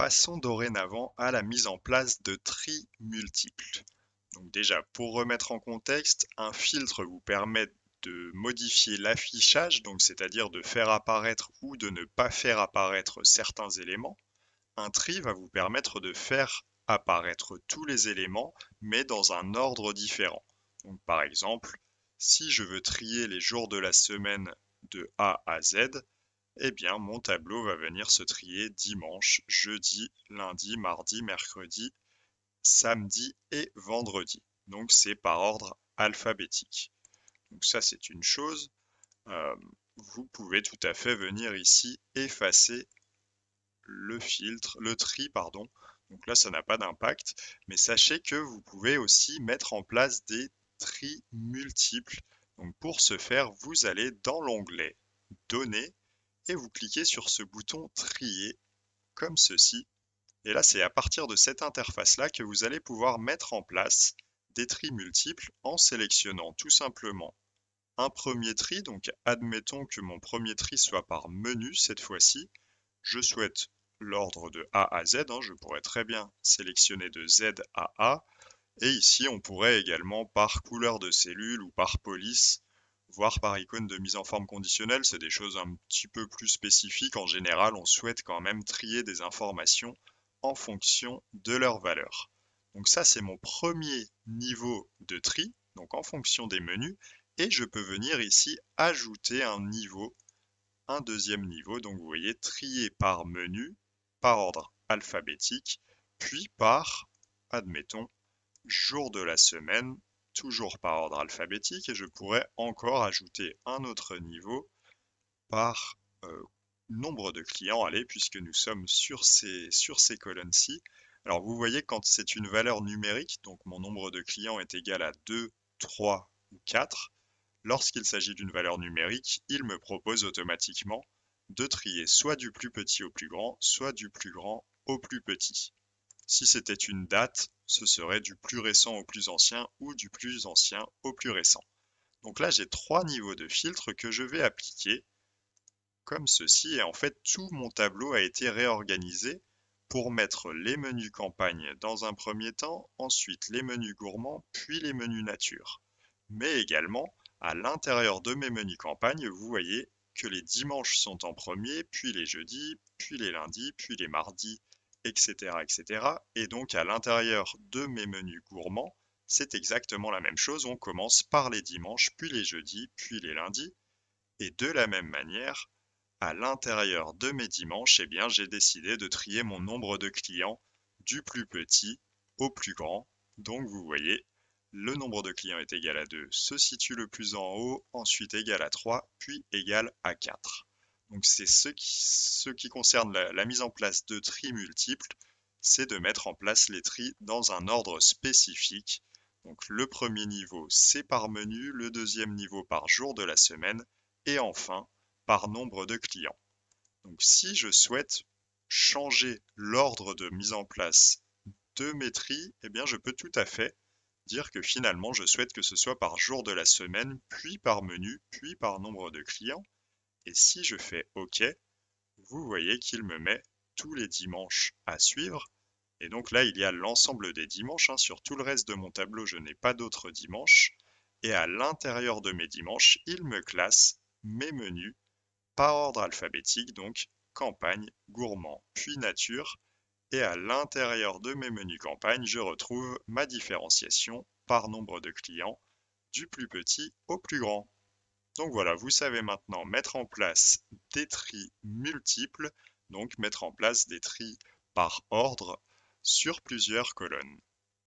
passons dorénavant à la mise en place de tri multiples. Donc déjà, pour remettre en contexte, un filtre vous permet de modifier l'affichage, donc c'est-à-dire de faire apparaître ou de ne pas faire apparaître certains éléments. Un tri va vous permettre de faire apparaître tous les éléments, mais dans un ordre différent. Donc par exemple, si je veux trier les jours de la semaine de A à Z, eh bien mon tableau va venir se trier dimanche, jeudi, lundi, mardi, mercredi, samedi et vendredi. Donc c'est par ordre alphabétique. Donc ça c'est une chose. Euh, Vous pouvez tout à fait venir ici effacer le tri, pardon. Donc là ça n'a pas d'impact, mais sachez que vous pouvez aussi mettre en place des tris multiples. Donc pour ce faire, vous allez dans l'onglet Données et vous cliquez sur ce bouton Trier comme ceci. Et là, c'est à partir de cette interface-là que vous allez pouvoir mettre en place des tris multiples en sélectionnant tout simplement un premier tri. Donc, admettons que mon premier tri soit par menu cette fois-ci. Je souhaite l'ordre de A à Z. Je pourrais très bien sélectionner de Z à A. Et ici, on pourrait également par couleur de cellule ou par police, voire par icône de mise en forme conditionnelle. C'est des choses un petit peu plus spécifiques. En général, on souhaite quand même trier des informations en fonction de leur valeur. Donc ça, c'est mon premier niveau de tri, donc en fonction des menus. Et je peux venir ici ajouter un niveau, un deuxième niveau. Donc vous voyez, trier par menu, par ordre alphabétique, puis par, admettons, jour de la semaine, toujours par ordre alphabétique, et je pourrais encore ajouter un autre niveau par nombre de clients, allez, puisque nous sommes sur ces colonnes-ci. Alors vous voyez, quand c'est une valeur numérique, donc mon nombre de clients est égal à 2, 3 ou 4, lorsqu'il s'agit d'une valeur numérique, il me propose automatiquement de trier soit du plus petit au plus grand, soit du plus grand au plus petit. Si c'était une date, ce serait du plus récent au plus ancien ou du plus ancien au plus récent. Donc là, j'ai trois niveaux de filtre que je vais appliquer comme ceci. Et en fait, tout mon tableau a été réorganisé pour mettre les menus campagne dans un premier temps, ensuite les menus gourmands, puis les menus nature. Mais également, à l'intérieur de mes menus campagne, vous voyez que les dimanches sont en premier, puis les jeudis, puis les lundis, puis les mardis, etc., etc. Et donc à l'intérieur de mes menus gourmands, c'est exactement la même chose. On commence par les dimanches, puis les jeudis, puis les lundis. Et de la même manière, à l'intérieur de mes dimanches, eh bien, j'ai décidé de trier mon nombre de clients du plus petit au plus grand. Donc vous voyez, le nombre de clients est égal à 2, se situe le plus en haut, ensuite égal à 3, puis égal à 4. Donc c'est ce qui concerne la mise en place de tri multiples, c'est de mettre en place les tris dans un ordre spécifique. Donc le premier niveau, c'est par menu, le deuxième niveau par jour de la semaine, et enfin par nombre de clients. Donc si je souhaite changer l'ordre de mise en place de mes tris, eh bien je peux tout à fait dire que finalement je souhaite que ce soit par jour de la semaine, puis par menu, puis par nombre de clients. Et si je fais OK, vous voyez qu'il me met tous les dimanches à suivre. Et donc là, il y a l'ensemble des dimanches. Sur tout le reste de mon tableau, je n'ai pas d'autres dimanches. Et à l'intérieur de mes dimanches, il me classe mes menus par ordre alphabétique, donc campagne, gourmand, puis nature. Et à l'intérieur de mes menus campagne, je retrouve ma différenciation par nombre de clients, du plus petit au plus grand. Donc voilà, vous savez maintenant mettre en place des tris multiples, donc mettre en place des tris par ordre sur plusieurs colonnes.